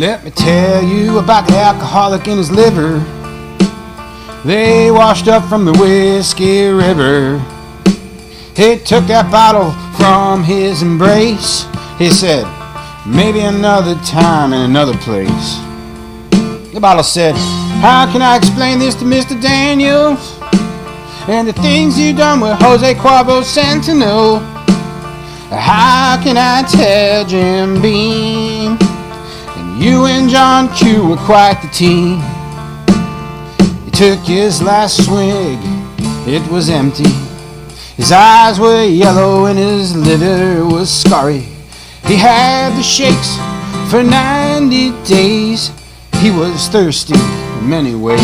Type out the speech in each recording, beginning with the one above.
Let me tell you about the alcoholic in his liver. They washed up from the whiskey river. He took that bottle from his embrace. He said, maybe another time in another place. The bottle said, how can I explain this to Mr. Daniels? And the things you done with Jose Cuervo Centeno. How can I tell Jim Beam? And you and John Q were quite the team. He took his last swig, it was empty. His eyes were yellow and his liver was scarry. He had the shakes for 90 days. He was thirsty in many ways.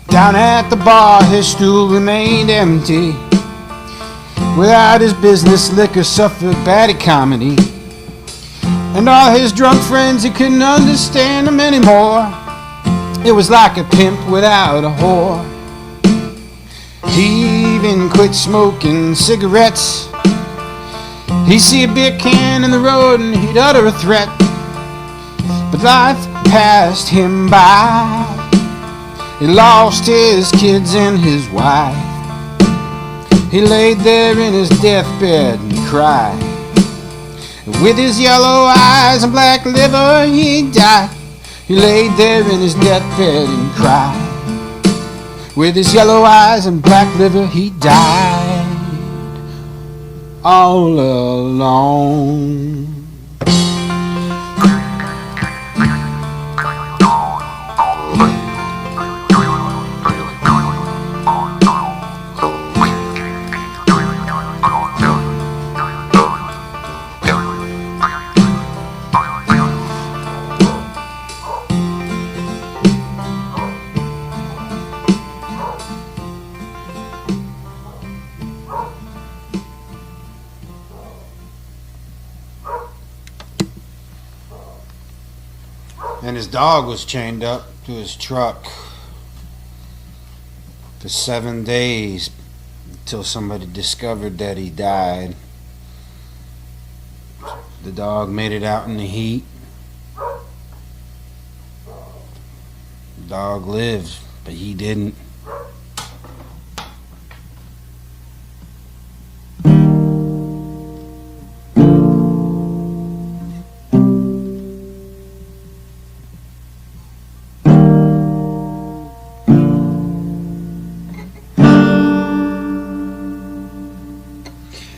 Down at the bar, his stool remained empty. Without his business, liquor suffered bad comedy. And all his drunk friends, he couldn't understand them anymore. It was like a pimp without a whore. He even quit smoking cigarettes. He'd see a beer can in the road and he'd utter a threat. But life passed him by. He lost his kids and his wife. He laid there in his deathbed and cried. With his yellow eyes and black liver he died. He laid there in his deathbed and cried. With his yellow eyes and black liver he died. All alone. And his dog was chained up to his truck for 7 days until somebody discovered that he died. The dog made it out in the heat. The dog lived, but he didn't.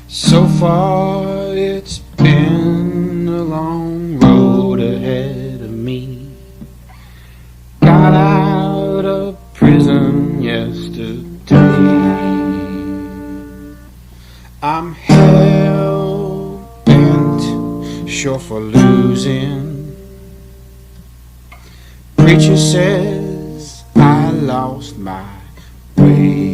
So far it's been a long road ahead of me. Got out of prison yesterday. I'm hell-bent, sure for losing. Preacher says I lost my way.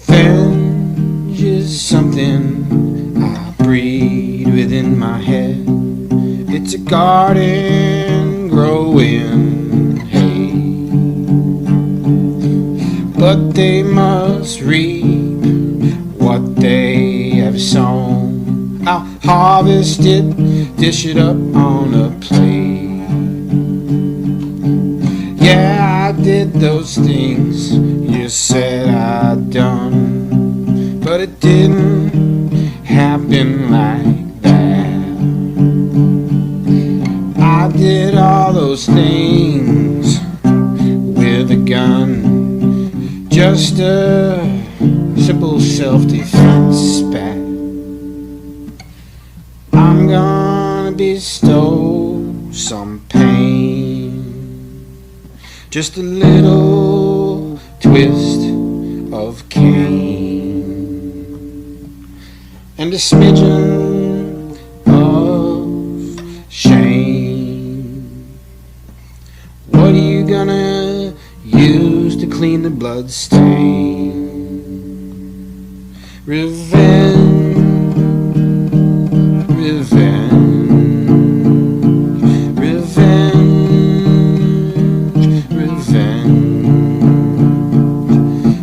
Revenge is something I breed within my head. It's a garden growing hay. But they must reap what they have sown. I'll harvest it, dish it up on a plate. Yeah, I did those things you said I'd done, but it didn't happen like that. I did all those things with a gun, just a simple self-defense spat. I'm gonna bestow some pain, just a little twist of Cain, and a smidgen of shame. What are you gonna use to clean the blood stain? Revenge, revenge, revenge, revenge.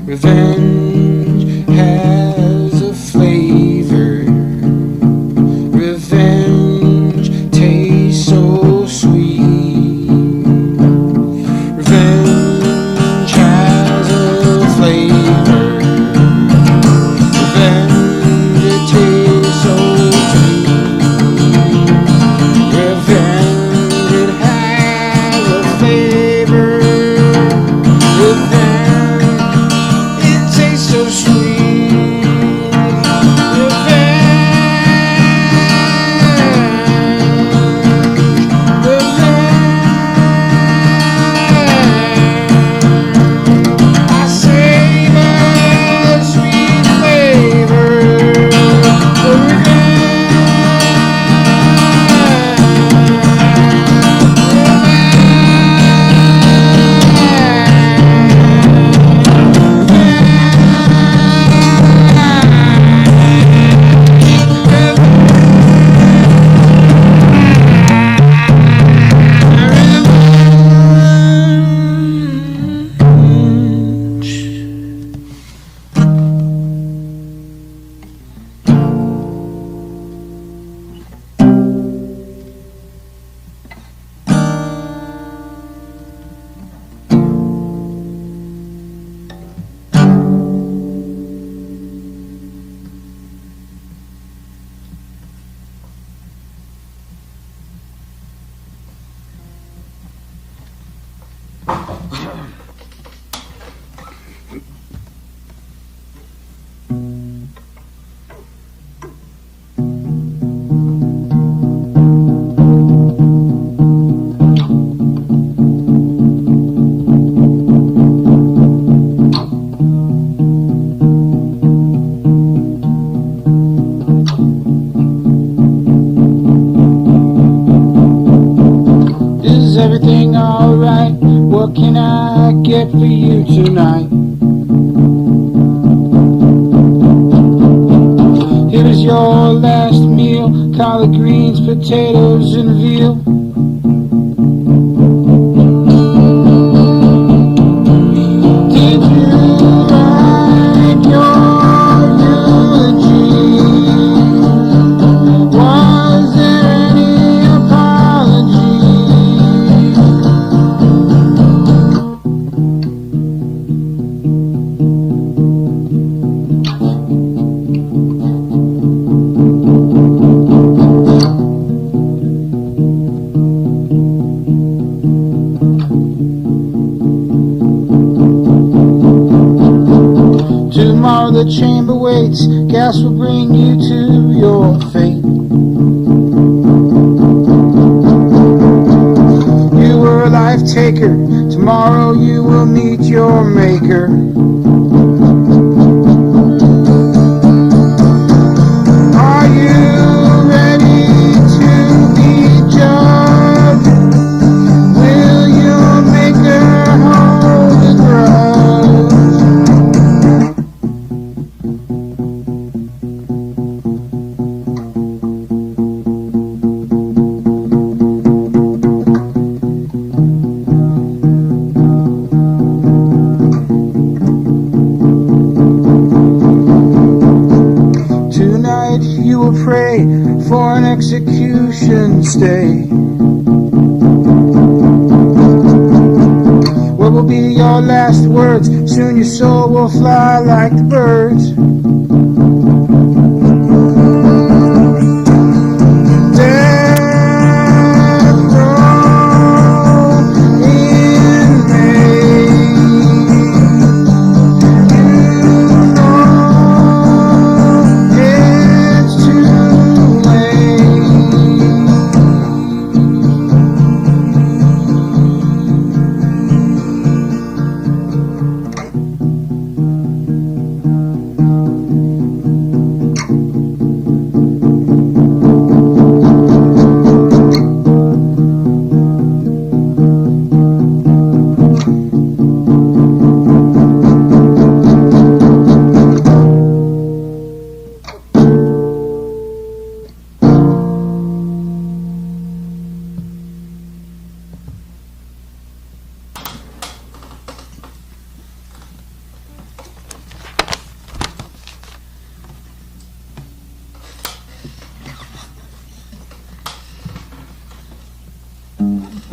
Revenge has a flavor. Revenge tastes so sweet. Revenge has a flavor. Revenge, it tastes so sweet. Revenge, it has a flavor. Revenge, it tastes so sweet. Revenge, revenge. I savor sweet flavor. Is everything alright? What can I get for you tonight? Here is your last meal: collard greens, potatoes, and veal. Did you write your eulogy? Was there any apology? Tomorrow the chamber waits, gas will bring you to your fate. You were a life taker, tomorrow you will meet your maker. Are you ready to be judged? Will your maker hold a grudge? Tonight you will pray for an execution stay. What will be your last words? Soon your soul will fly like the birds. Death row inmate. You know it's too late.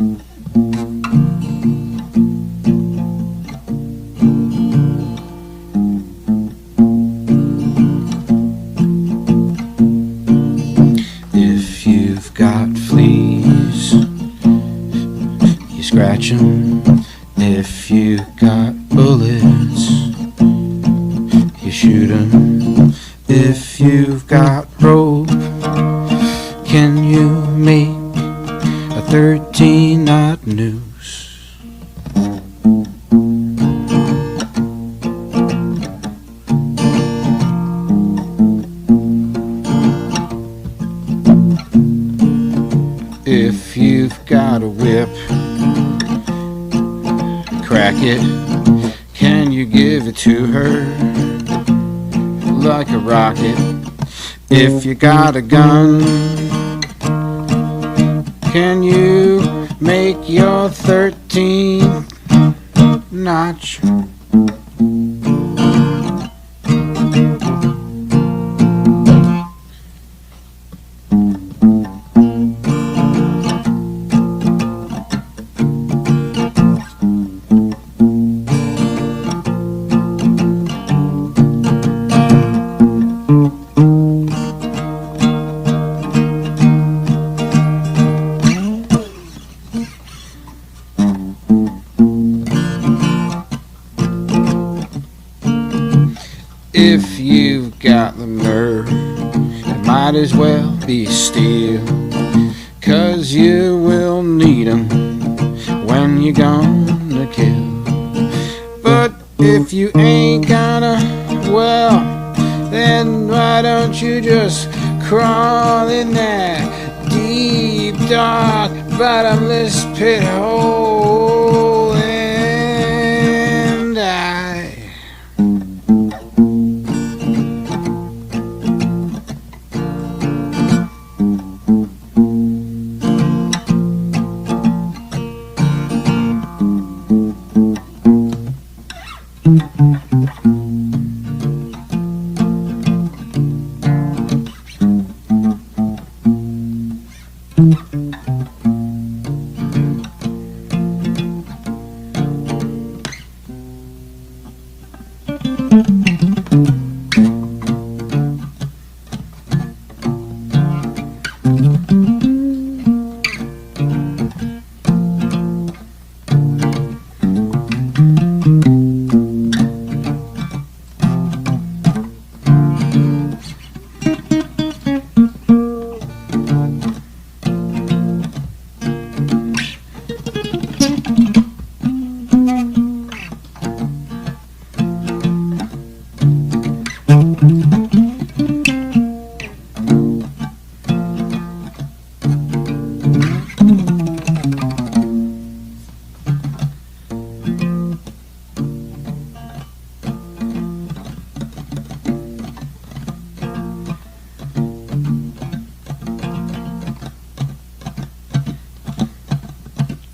If you've got fleas, you scratch 'em. If you got bullets, you shoot 'em. If you've got rope, can you make a 13-knot noose? If you've got a whip, crack it. Can you give it to her like a rocket? If you got a gun, can you make your 13th notch? If you've got the nerve, it might as well be steel, 'cause you will need 'em when you're gonna kill. But if you ain't gonna, well, then why don't you just crawl in that deep, dark, bottomless pit hole and die?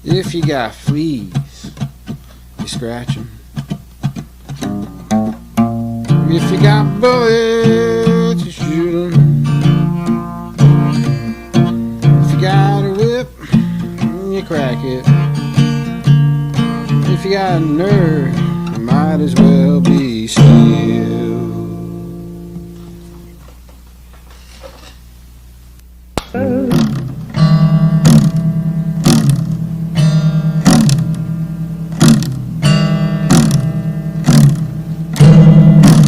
If you got fleas, you scratch 'em. If you got bullets, you shoot 'em. If you got a whip, you crack it. If you got a nerve, you might as well be steel.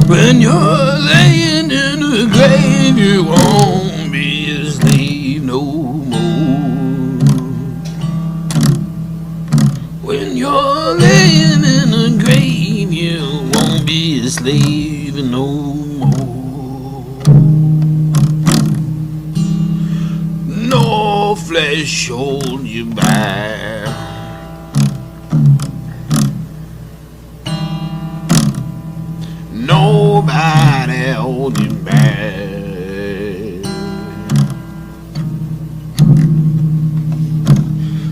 When you're laying in the grave, you won't be a slave no more. When you're laying in the grave, you won't be a slave no more. No flesh hold you back. Nobody held you back.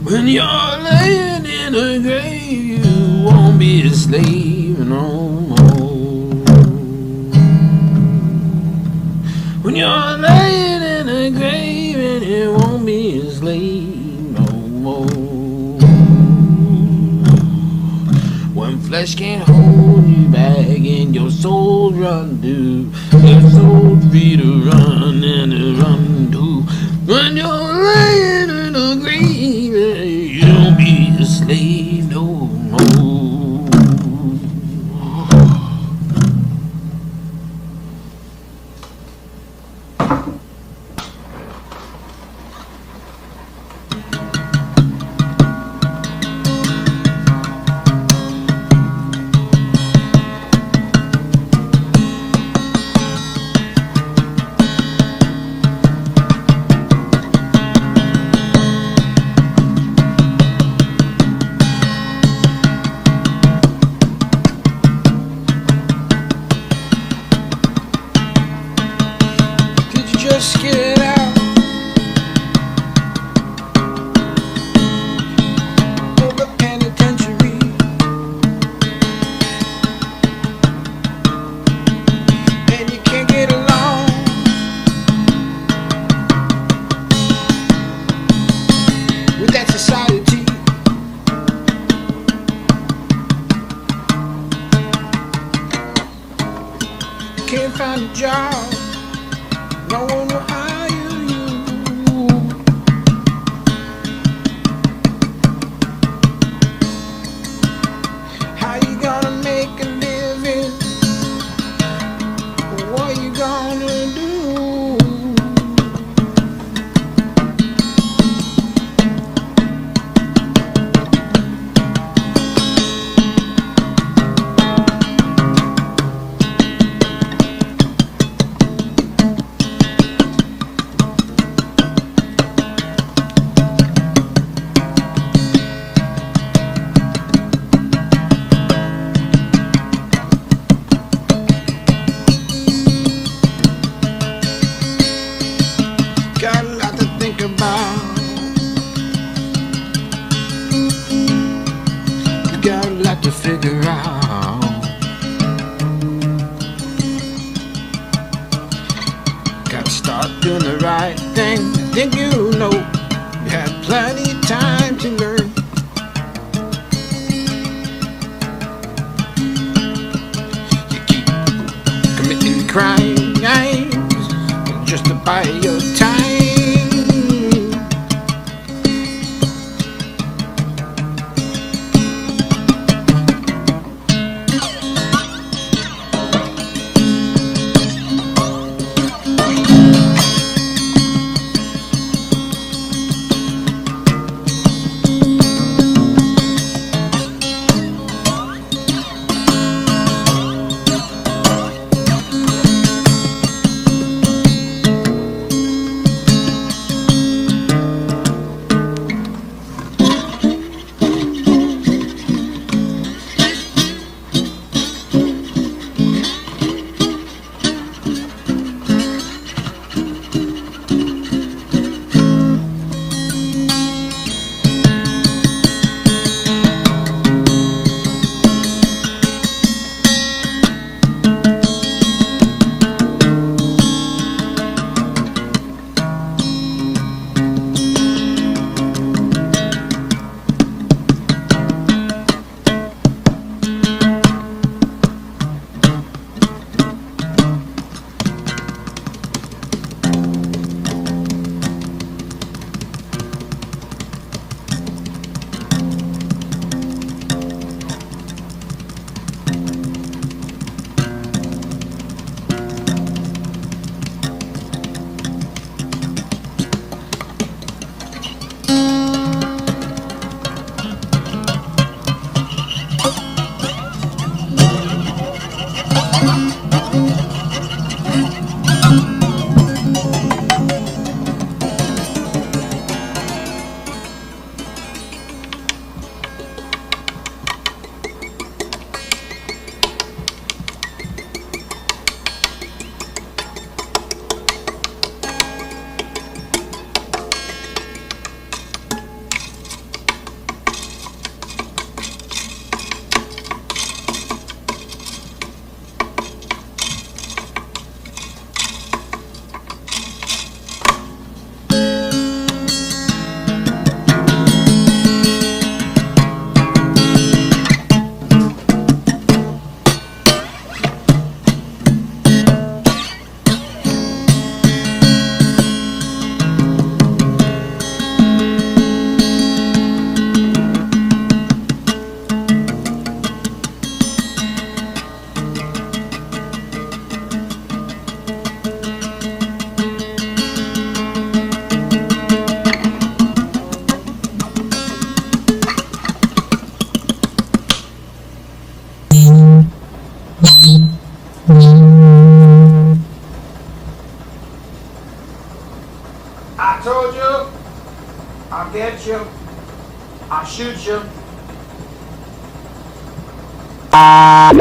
When you're laying in a grave, you won't be a slave no more. When you're laying in a grave, and you won't be a slave no more. flesh can't hold you back, and your soul run to, your soul free to run and to run to. When you're laying in the grave, you don't be a slave no more. Just get out of the penitentiary, and you can't get along with that society. Can't find a job, no one will hire you. How you gonna make a living? What you gonna do? Got a lot to think about. You got a lot to figure out. Gotta start doing the right thing. I think you know you had plenty of time to learn. You keep committing crimes just to buy your time. you, I'll get you, I'll shoot you. I'll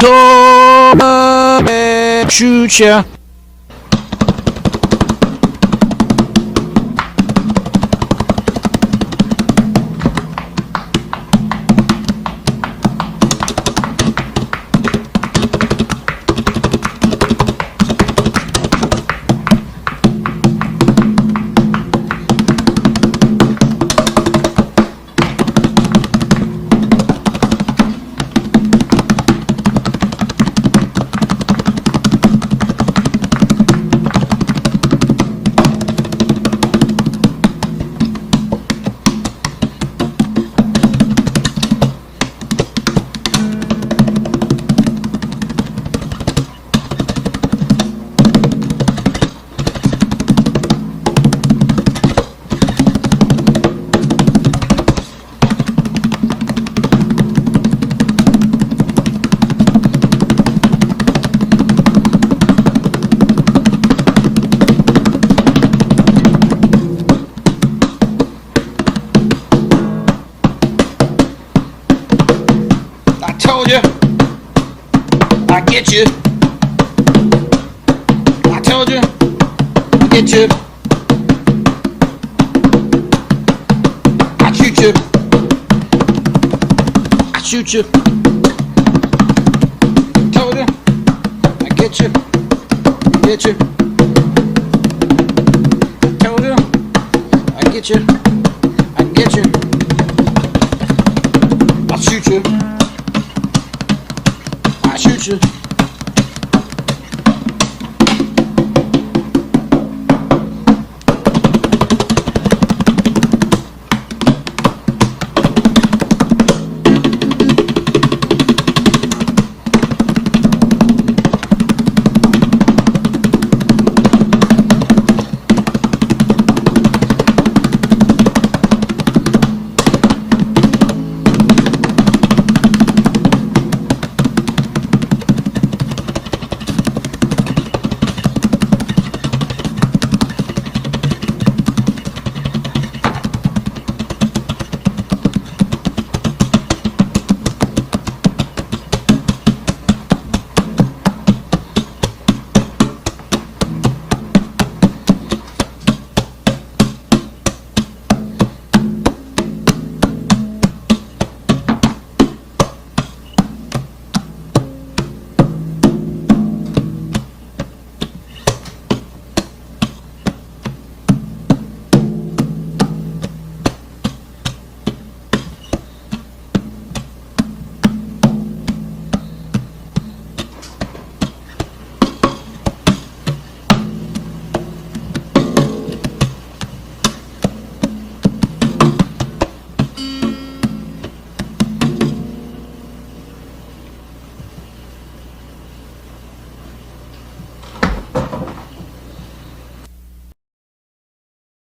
shoot you. Told you, I get you. I told you, I get you. I shoot you. I shoot you. Told you, I get you. Get you. Told you, I get you. I get you. I'll shoot you. I shoot you.